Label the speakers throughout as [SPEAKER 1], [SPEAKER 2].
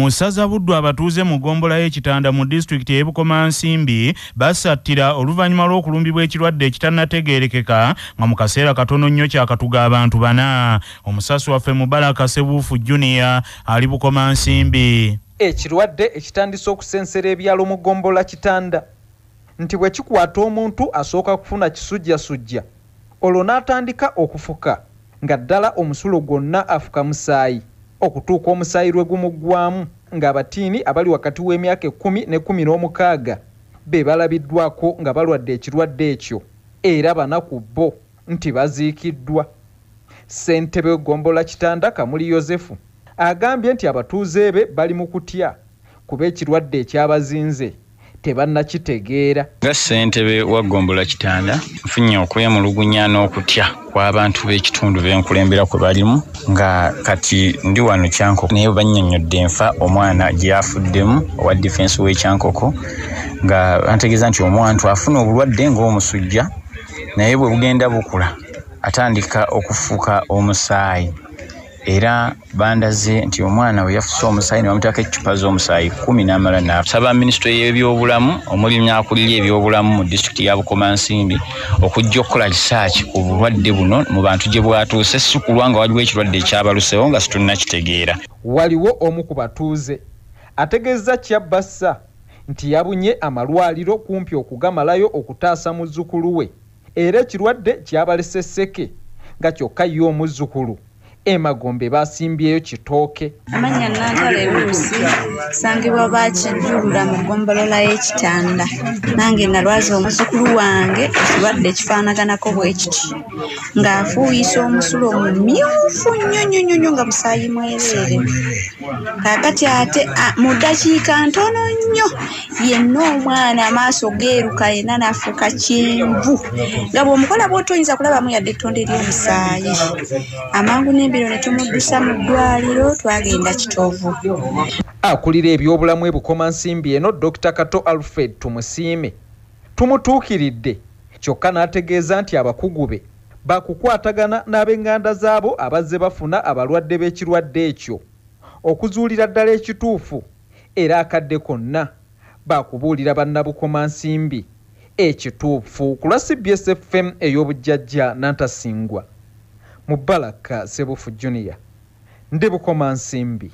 [SPEAKER 1] Musaza Buddu abatuuze mu gombola y'ekitanda mu district y'e Bukomansimbi Basatila oluvannyuma lw'okulumbibwa ekirwadde ekitannategeerekeka nga mu kaseera katono nnyo kyakatuga abantu bana. Omusasi waffe Mubaraka Sebuufu Junior ali Bukomansimbi.
[SPEAKER 2] Ekirwadde ekitandise okusensera ebyalo mu gombola kitanda nti bwe kikwata omuntu asooka kufuna kisujjasujja olwo n'atandika okufuka nga ddala omusulo gwonna afuka musaayi okutuuka omusaayi lwe gumuggwamu ng'abatiini abali wakati w'emyaka 10 ne 16 be balabiddwako nga balwadde ekirwadde ekyo era banaku bo nti baziikiddwa. Ssentebe w'egombola kitanda Kamuli Yozefu agambye nti abatuuze be bali mu kutya kuba ekirwadde ekyabazinze tebannakitegeera.
[SPEAKER 3] Nga ssentebe wa gombola kitanda nfunye okwemulugunya n'okutya kw'abantu b'ekitundu b'enkulembera kwe balimu nga kati ndi wano Kyankoko naye bannyonnyodde enfa omwana gye yafuddemu owa defense w'Ekyankoko nga bantegeeza nti omwana afuna obulwadde ng'omusujja naye bwe bugenda bukula atandika okufuuka omusaayi era bandaze nti omwana we yafuse omusaayi ne bamutaako eccupa z'omusaayi 10 n'amala n'asaba minisitule y'ebyobulamu omulimu akulira ebyobulamu mu disitulikiti ya Bukomansimbi okujja okukola research ku bulwadde buno mu bantu gye bwatuuse si kulwa nga waliwo ekirwadde ekyabalusewo nga situnnakitegeera.
[SPEAKER 2] Waliwo omu ku batuuze ategeeza Kyabbassa nti yabunye amalwaliro kumpi okugamalayo okutaasa muzzukulu we era ekirwadde kyabalese sseke nga kyokka ye omuzzukulu Emagombe basimbyeyo kitooke.
[SPEAKER 4] Amanya Nantale Luusi sangibwa bakijjulula mu gombolola y'ekitanda nange nalwaza omuzzukulu wange ekirwadde ekifaanaganako bwe kiti ng'afuuyisa omusulo mumyufu nnyo nga musaayi mwereere. Kaakati ate mu ddakiika ntono nnyo yenna omwana amaaso geeruka yenna n'afuuka kyenvu nga bw'omukola bw'otoyinza kulabamu yadde ettonde ly'omusaayi. Amangu n'embiro ne tumuddusa mu ddwaliro twagenda Kitovu.
[SPEAKER 2] Akulira ebyobulamu e Bukomansimbi eno Dr. Kato Alfred tumusiime tumutuukiridde kyokka n'ategeeza nti abakugu be bakukwatagana n'ab'enganda zaabo abazze bafuna abalwadde b'ekirwadde ekyo okuzuulira ddala ekituufu era akadde konna bakubuulira bannabukomansimbi ekituufu ku lwa CBS FM ey'obujjajja Nantasingwa. Mubaraka Sebuufu Junior ndi Bukomansimbi.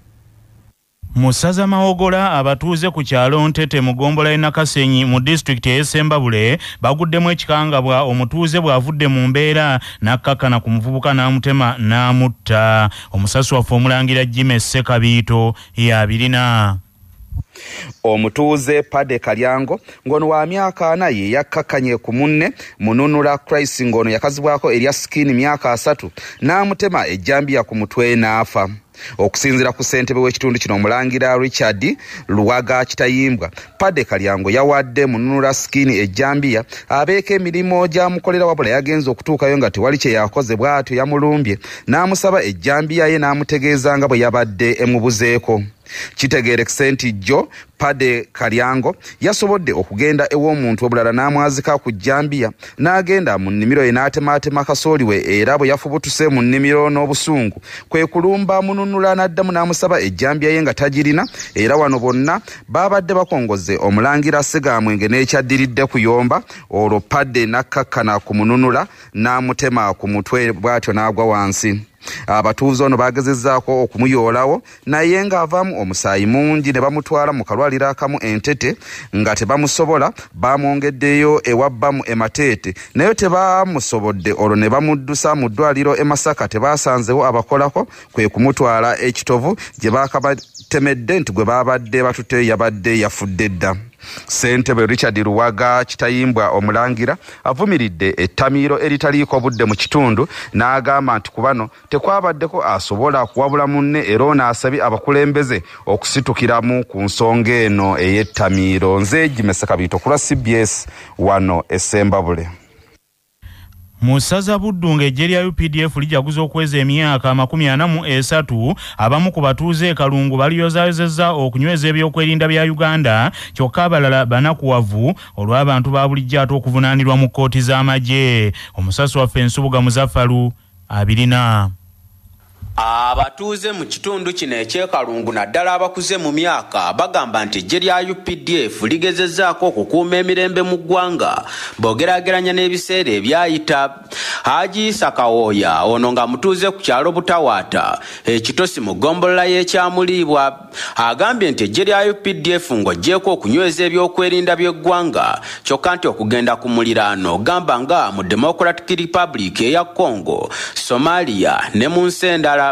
[SPEAKER 1] Musaza Mawogola abatuuze ku kyalo Ntete mu gombola y'e Nakasenyi mu district y'e Sembabule baguddemu ekikangabwa omutuuze bw'avudde mu mbeera n'akkakkana ku muvubuka n'amutema n'amutta. Omusasi waffe Omulangira Jimmy Ssekabiito y'abirina.
[SPEAKER 5] Omutuuze Pade Kalyango ngono wa myaka 4 ye yakkakkanye ku munne mununula Christ ngono yakazibwako erya skin myaka 3 n'amutema ejjambiya ku mutwe n'afa. Okusinzira ku ssentebe w'ekitundu kino Omulangira Richard Luwaga Kitayimbwa Pade Kalyango yawadde mununula skin ejjambiya abeeka emirimu gy'amukolera wabula yagenza okutuukayo nga tewali kye yakoze bw'atyo yamulumbye n'amusaba ejjambiya ye n'amutegeeza nga bwe yabadde emubuzeeko. Kitegeerekese nti jjo Pade Kalyango yasobodde okugenda ew'omuntu obulala n'amwazika ku jjambiya n'agenda mu nnimiro ye n'atemaatema kasooli we era bwe yafubutuse mu nnimiro n'obusungu kwe kulumba mununula n'addamu n'amusaba ejjambiya ye nga tagirina era wano bonna baabadde bakongoze Omulangira Ssegaamwenge n'ekyaddiridde kuyomba olwo Pade n'akkakkana ku mununula n'amutema ku mutwe bw'atyo n'agwa wansi. Abatuuze ono bagezezzaako okumuyoolawo naye ng'avaamu omusaayi mungi ne bamutwala mu kalwaliro akamu Entete nga tebamusobola bamwongeddeyo ewabbamu Emateete naye tebamusobodde olwo ne bamuddusa mu ddwaliro e Masaka tebaasanzewo abakolako kwe kumutwala e Kitovu gye baakabatemedde nti gwe baabadde batutte yabadde yafudde dda. Ssentebe Richard Luwaga Kitayimbwa Omulangira avumiridde ettamiiro eritaliiko budde mu kitundu n'agamba nti ku bano tekwabaddeko asobola kuwabula munne era n'asabye abakulembeze okusitukiramu ku nsonga eno ey'ettamiiro. Nze Jimmy Ssekabiito ku lwa CBS wano e Sembabule.
[SPEAKER 1] Musaza Buddu ng'eggye lya UPDF lijaguza okweza emyaka 43 abamu ku batuuze e Kalungu baliyozayozezza okunyweza ebyokwerinda bya Uganda kyokka abalala banakuwavu olw'abantu ba bulijjo ate okuvunaanirwa mu kkooti z'amagye. Omusasi waffe Nsubuga Muzaffalu abirina.
[SPEAKER 6] Abatuze mu kitundu kino ekyekalungu naddala abakuze mu myaka bagamba nti eggye lya UPDF ligezezzaako okukuuma emirembe mu ggwanga bw'ogeraageranya n'ebiseera ebyayita. Haji Sakawooya ono nga mutuuze ku kyalo Butawaata ekitosi mu ggombolola y'Ekyamuliibwa agambye nti eggye lya UPDF ng'oggyeeko okunyweza ebyokwerinda by'eggwanga kyokka nti okugenda ku muliraano gamba nga mu Democratic Republic eya Congo, Somalia ne mu nsi endala.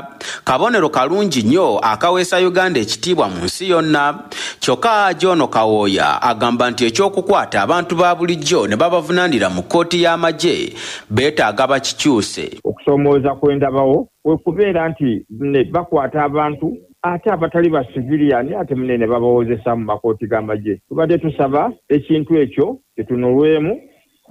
[SPEAKER 6] Kabonero kalungi nnyo akaweesa Uganda ekitiibwa mu nsi yonna. Kyokka John Kawooya agamba nti ekyokukwata abantu ba bulijjo ne babavunaanira mu kkooti y'amagye beetaaga bakikyuse.
[SPEAKER 7] Okusoomooza kwendabawo kwe kubeera nti ne bakwata abantu ate abatali ba civilian ate munene babawozesa mu makooti g'amagye. Tubadde tusaba ekintu ekyo kitunulwemu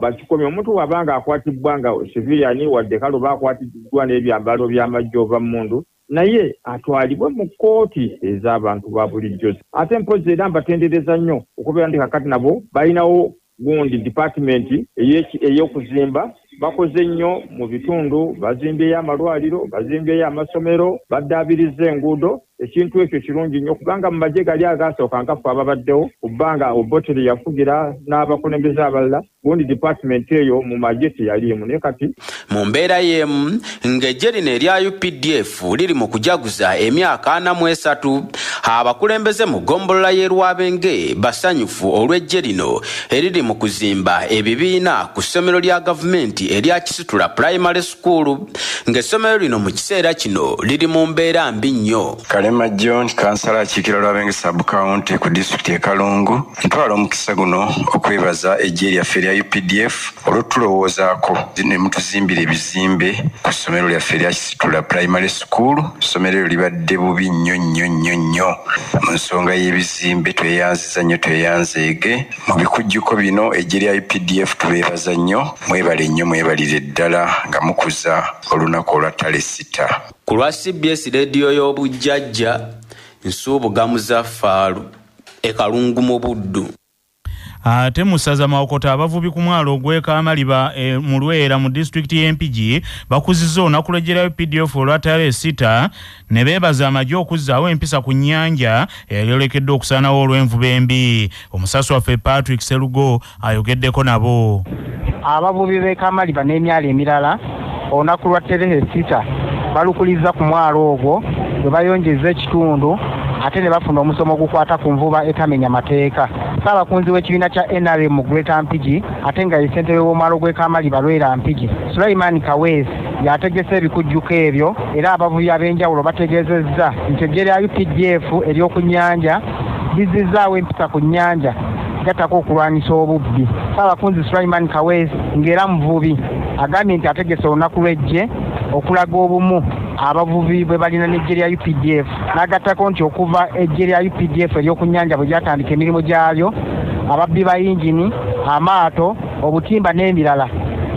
[SPEAKER 7] bakikomye. Omuntu wabanga akwatibwa nga civilian wadde kalo bakwatiddwa n'ebyambalo by'amagye ova mundu naye atwalibwe mu kkooti ez'abantu ba bulijjo. Ate mpozi era mbatendereza nnyo okubeera nti kakati nabo balinawo gundi department ey'okuzimba bakoze nnyo mu bitundu, bazimbyeyo amalwaliro, bazimbyeyo amasomero, baddaabiriza enguudo. Ekintu ekyo kirungi nnyo kubanga mu magye gali agaasooka nga ffe ababaddewo kubbanga Obote yafugira n'abakulembeze abalala gundi department eyo mu magye teyaliimu. Naye kati
[SPEAKER 6] mu mbeera y'emu ng'eggye lino erya UPDF liri mu kujaguza emyaka 43 abakulembeze mu ggombolola y'e Rwabenge basanyufu olw'eggye lino eriri mu kuzimba ebibiina ku ssomero lya gavumenti erya Kisitula Primary School ng'essomero lino mu kiseera kino liri mu mbeera mbi nnyo.
[SPEAKER 8] Kalema John kansala akiikira Rwabenge sub county ku district e Kalungu ntwala omukisa guno okwebaza eggye lyaffe lya UPDF olw'otulowoozaako ne mutuzimbira ebizimbe ku ssomero lyaffe lya Kisitula Primary School. Essomero eryo libadde bubi nnyo mu nsonga y'ebizimbe. Tweyanziza nnyo, tweyanzeege mu bikujjuko bino eggye lya UPDF tubeebaza nnyo. Mwebale nnyo, mwebalire ddala nga mukuza olunaku olwa ttale 6.
[SPEAKER 6] Ku lwa CBS radio y'obujjajja Nsuubugamu Zaffaaru ekalungu mu Buddu.
[SPEAKER 1] Ate musaza Mawokota abavubi ku mwalo gw'Ekamaliba mu Lwera mu district y'Empigi bakuzizza olunaku lw'eggye lya UPDF olwa ttale 6 ne beebaza amagye okuzzaawo empisa ku nnyanja eryolekedde okusaanawo olw'envuba embi. Omusasi waffe Patrick Serugo ayogeddeko nabo.
[SPEAKER 9] Abavubi b'Ekamaliba n'emyalo emirala olunaku lwa ttale 6 balukuliza ku mwalo ogwo bwe bayonjeza ekitundu ate ne bafuna omusomo ogukwata ku nvuba etamenya mateeka. Ssaabakunzi w'ekibiina kya NRM mu Greater Mpigi ate nga ye ssentebe w'omwalo gw'Ekamaliba Lwera Mpigi Sulaiman Kaweesi yategese ebikujjuko ebyo era abavubi ab'enjawulo bategeezezza nti eggye lya UPDF ery'oku nnyanja lizizzaawo empisa ku nnyanja gattako okulwanyisa obubbi. Ssaabakunzi Sulaiman Kaweesi ng'era muvubi agambye nti ategese olunaku lw'eggye okulaga obumu abavubi bwe balina n'eggye lya UPDF n'agattako nti okuva eggye lya UPDF ery'oku nnyanja bwe lyatandika emirimu gyalyo ababbi ba yingini, amaato, obutimba n'emirala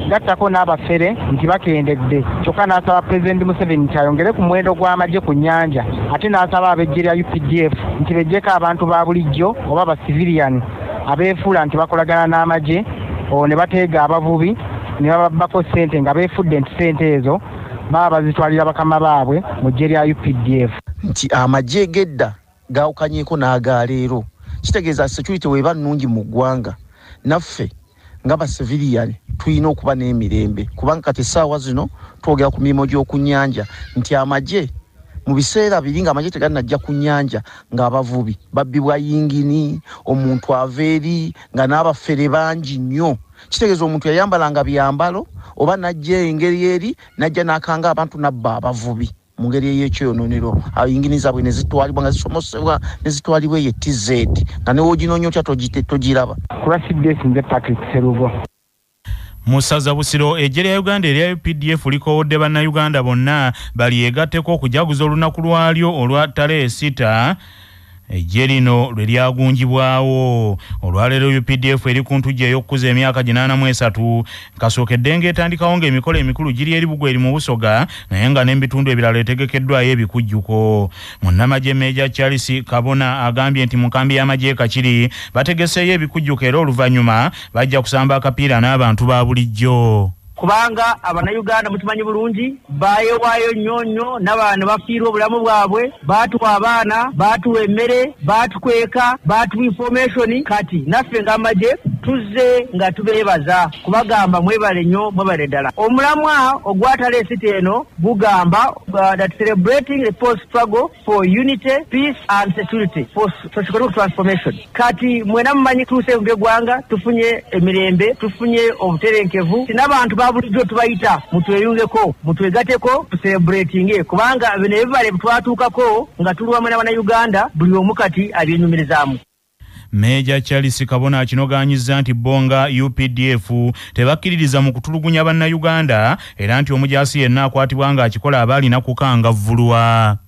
[SPEAKER 9] gattako n'abafere nti bakendedde. Kyokka n'asaba Pulezidenti Museveni nti ayongere ku muwendo gw'amagye ku nnyanja ate n'asaba ab'eggye lya UPDF nti beggyeko abantu ba bulijjo oba ba civilian abeefuula nti bakolagana n'amagye ne bateega abavubi ne bababbako ssente nga beefudde nti ssente ezo baba bazitwalira bakama baabwe mu ggye lya UPDF.
[SPEAKER 10] Nti amagye gedda gaawukanyeeko n'agaleero kitegeeza security weba nnungi mu ggwanga naffe nga ba civilian tulina okuba n'emirembe kubanga kati essaawa zino twogera ku mirimu gy'oku nnyanja nti amagye mu biseera biri nga amagye teganajja ku nnyanja ng'abavubi babbibwa yingini, omuntu ava eri nga n'abafere bangi nnyo. Kitegeeza omuntu yayambalanga byambalo oba najja engeri eri najja n'akanga abantu nabba abavubi mu ngeri ey'ekyononero yingini zaabwe ne zitwalibwa nga zisomosebwa ne zitwalibwa eyo TZ nga ne woginoonya otya togiraba.
[SPEAKER 9] Ku lwa CBS nze Patrick Serugo.
[SPEAKER 1] Musaza Busiro eggye lya Uganda erya UPDF likowodde bannayuganda bonna balyegatteko okujaguza olunaku lwalyo olwa ttale 6 eggye lino lwe lyagunjibwawo. Olwaleero UPDF eri ku ntujja ey'okukuza emyaka 83 kasookedde ng'etandikawo ng'emikolo emikulu giri eri Bugweri mu Busoga naye nga n'ebitundu ebirala etegekeddwayo ebikujjuko. Munnamagye Meja Charles Kabona agambye nti mu nkambi y'amagye Kakiri bategeseeyo ebikujjuko era oluvannyuma bajja kusamba akapiira n'abantu ba bulijjo.
[SPEAKER 11] kubanga abannayuganda mukimanyi bulungi baayewaayo nnyo n'abaana bafiirwa obulamu bwabwe, baatuwa abaana, baatuwa emmere, baatukweka, baatuwa information. Kati naffe ng'amagye tuzze nga tubeebaza kubagamba mwebale nnyo, mwebale ddala. Omulamwa ogwataleesiti eno gugamba that celebrating the post-struggle for unity, peace and security for socio-economic transformation. Kati mwena mumanyi tuuse ng'eggwanga tufunye emirembe, tufunye obuterenkevu, n'abantu babulijjo tubayita mutweyungeko, mutwegateko, tucelebratinge kubanga bino ebibale twatuukako nga tuli wamu n'Abannayuganda buli omu kati abyenyumirizaamu.
[SPEAKER 1] Meja Charles Kabona akinoganyiza nti Bonga UPDF tebakkiririza mu kutulugunya bannayuganda era nti omujaasi yenna akwatibwa nga akikola abaalina kukangavvulwa.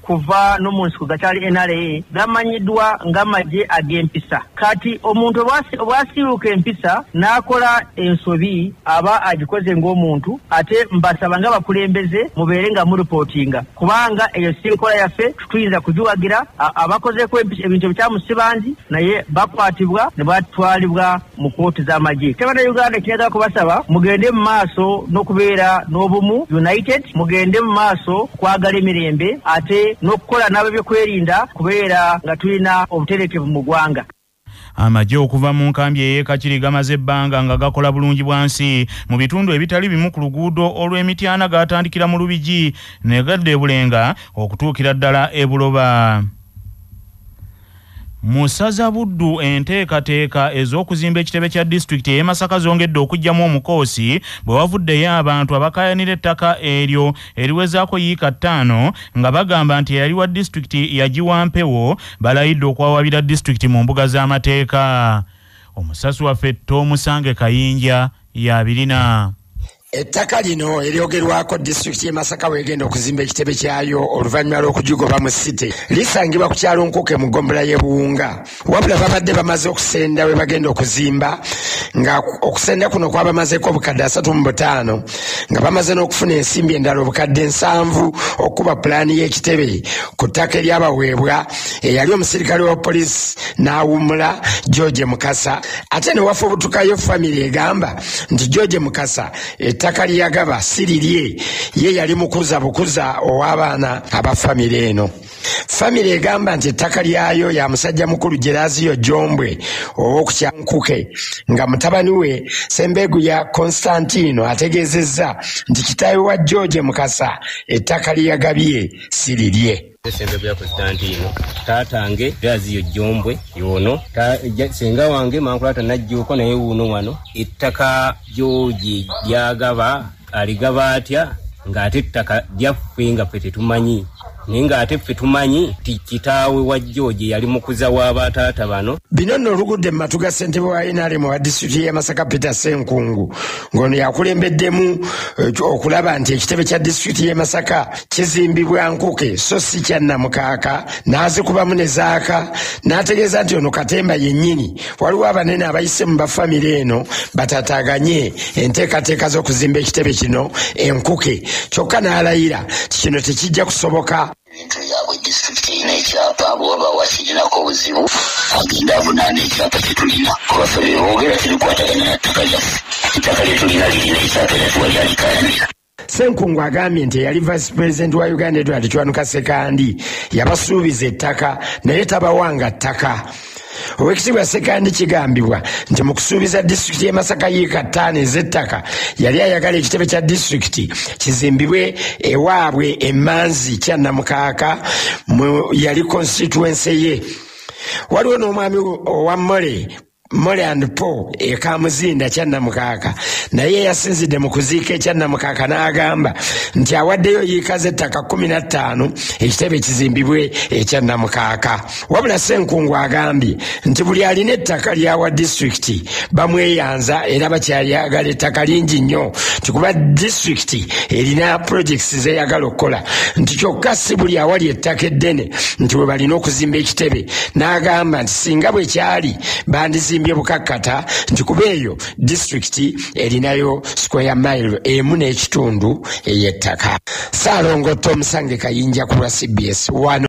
[SPEAKER 11] Kuva no munsi kugakyali NRA gamanyiddwa ng'amagye ag'empisa. Kati omuntu obwasiiruka empisa n'akola ensobi aba agikoze ng'omuntu, ate mbasaba ng'abakulembeze mubeere nga muripootinga kubanga eyo si nkola yaffe tuyinza kugiwagira. Abakozeko ebintu ebikyamusibanzi naye bakwatibwa ne batwalibwa mu kooti z'amagye. Bannayuganda kinagala kubasaba mugende mu maaso n'okubeera n'obumu united, mugende mu maaso kwagala emirembe ate n'okukola nabo byokwerinda kubeera nga tulina obuterekevu mu ggwanga.
[SPEAKER 1] Amagye okuva mu nkambi ey'Ekakiri gamaze ebbanga nga gakola bulungi bwansi mu bitundu ebitali bimu ku luguudo olw'Emityana gatandikira mu Lubigi ne gadda e Bulenga okutuukira ddala e Buloba. Musaza Buddu enteekateeka ez'okuzimba ekitebe kya disitulikiti y'e Masaka zongedde okugyamu omukoosi bwe wavuddeyo abantu abakaayanira ettaka eryo eriwezaako yiika 5 nga bagamba nti eyali wa disitulikiti yagiwa mpewo balayidde okwawabira disitulikiti mu mbuga z'amateeka. Omusasi waffe Toomusange Kayinja y'abirina.
[SPEAKER 12] Ettaka lino eryogerwako disitulikiti y'e Masaka wegenda okuzimba ekitebe kyayo oluvannyuma lw'okugigoba mu site lisangibwa ku kyalo Nkuke mu ggombolola y'e Buwunga. Wabula babadde bamaze okusenda we bagenda okuzimba nga okusenda kuno kwabamazeeko obukadde 35 nga bamaze n'okufuna ensimbi endala obukadde 7 okuba pulaani y'ekitebe ku ttaka eryabaweebwa eyali omusirikale wa poliisi n'awummula George Mukasa. Ate ne wafa obutukayo famire egamba nti George Mukasa ettaka lyagaba sirirye, ye yali mukuza bukuza ow'abaana aba famire eno. Famire egamba nti ettaka lyayo ya musajja mukulu Geraziyo Jombwe ow'okukyankuke nga mutabani we Sembegu ya Constantino ategeezezza nti kitaawe wa George Mukasa ettaka lyagabye sirirye.
[SPEAKER 13] Sembegu ya Constantino taatange Geraziyo Jombwe yono senga wange mankulata najjuuko naye wuuno wano ettaka George lyagaba aligaba atya ng'ate ettaka lyaffe nga ffe tetumanyi naye ng'ate ffe tumanyi ti kitaawe wa George yali mukuza w'abataata bano.
[SPEAKER 12] Bino nno olugudde mu matu ga ssentebe wa NRM wa disitulikiti y'e Masaka Peter Senkungu ng'ono yakulembeddemu okulaba nti ekitebe kya disitulikiti y'e Masaka kizimbibwa Nkuke so si kya Namukaaka, n'azikubamu ne zaaka n'ategeeza nti ono Katemba yennyini waliwo abanene abayise mu bafamire eno batataaganye enteekateeka z'okuzimba ekitebe kino Enkuke, kyokka n'alayira ti kino tekijja kusoboka.
[SPEAKER 14] Ebintu byabwe disitulikiti erina ekyapa bwaba wakirinako obuzibu agenda avunaana ekyapa kyetulina kuba ffe boogera tebikwatagana na ttaka lyaffe. Ettaka lyetulina lirina ekyapa era tuwalyalikayanira.
[SPEAKER 12] Senkungu agambye nti eyali vice president wa Uganda Edward Chwanuka Sekandi yabasuubiza ettaka naye tabawanga ttaka. Oweekitiibwa Sekandi kigambibwa nti mu kusuubiza disitulikiti y'e Masaka yiika 5 ez'ettaka yali ayagala ekitebe kya disitulikiti kizimbibwe ewaabwe Emmanzi kya Namukaaka yali constituency ye. Waliwo n'omwami owa Mole and Po Kamuzinda kya Namukaaka naye yasinzidde mu kuziika ekya Namukaaka n'agamba nti awaddeyo yiika z'ettaka 15 ekitebe kizimbibwe ekya Namukaaka. Wabula Senkungu agambye nti buli alina ettaka lyawa disitulikiti bamweyanza era bakyayagala ettaka lingi nnyo nti kuba disitulikiti erina projects zeyagala okukola nti kyokka si buli awali ettaka eddene nti we balina okuzimba ekitebe. N'agamba nti singa bwe kyali bandizimbye bukakkata nti kuba eyo disitulikiti erinayo square mile 1.5 ey'ettaka. Ssaalongo Toomusange Kayinja ku lwa CBS 1.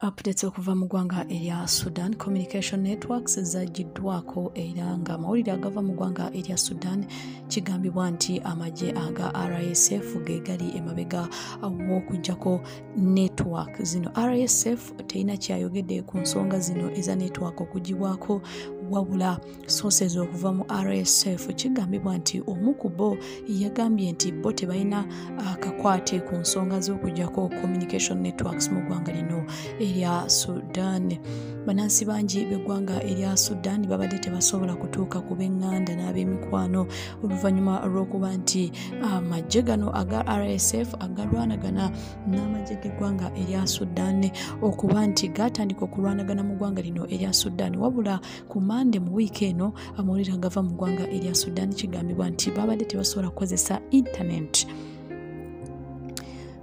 [SPEAKER 15] Updates okuva mu ggwanga erya Sudan. Communication networks zagiddwako era nga amawulire agava mu ggwanga erya Sudan kigambibwa nti amagye aga RSF ge gali emabega w'okuggyako network zino. RSF terina kyayogedde ku nsonga zino eza network okugibwako, wabula sources okuva mu RSF kigambibwa nti omu ku bo yagambye nti bo tebalina akakwate ku nsonga z'okuggyako communication networks mu ggwanga lino erya Sudan. Banansi bangi b'eggwanga erya Sudan babadde tebasobola kutuuka ku b'eŋŋanda n'ab'emikwano oluvannyuma lw'okuba nti amagye gano aga RSF agalwanagana n'amagye g'eggwanga erya Sudan okuba nti gatandika okulwanagana mu ggwanga lino erya Sudan, wabula ku Mande mu wiiki eno amawulire agava mu ggwanga erya Sudan kigambibwa nti babadde tebasobola kukozesa internet.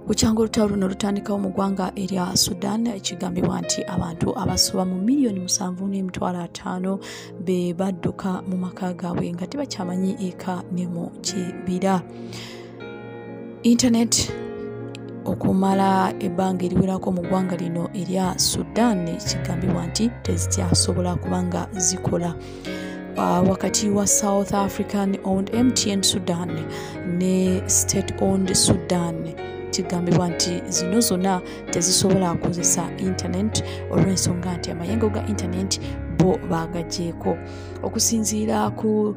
[SPEAKER 15] Bukyanga olutalo luno lutandikawo mu ggwanga erya Sudan ekigambibwa nti abantu abasoba mu miliyoni 7.5 be badduka mu maka gaabwe nga tebakyamanyi eka ne mu kibira. Internet okumala ebbanga eriwerako mu ggwanga lino erya Sudan kigambibwa nti tezikyasobola kubanga zikola. Wakati wa South African owned MTN Sudan ne state owned Sudan kigambibwa nti zino zonna tezisobola kukozesa internet olw'ensonga nti amayengo ga internet bo baagagyeko. Okusinziira ku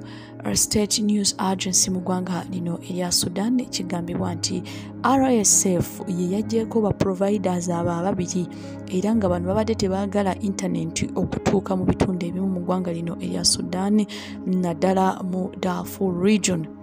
[SPEAKER 15] State News Agency mu ggwanga lino erya Sudan kigambibwa nti RSF ye yagyeko ba providers ababiri era nga bano babadde tebaagala internet okutuuka mu bitundu ebimu mu ggwanga lino erya Sudan naddala mu Darfur region.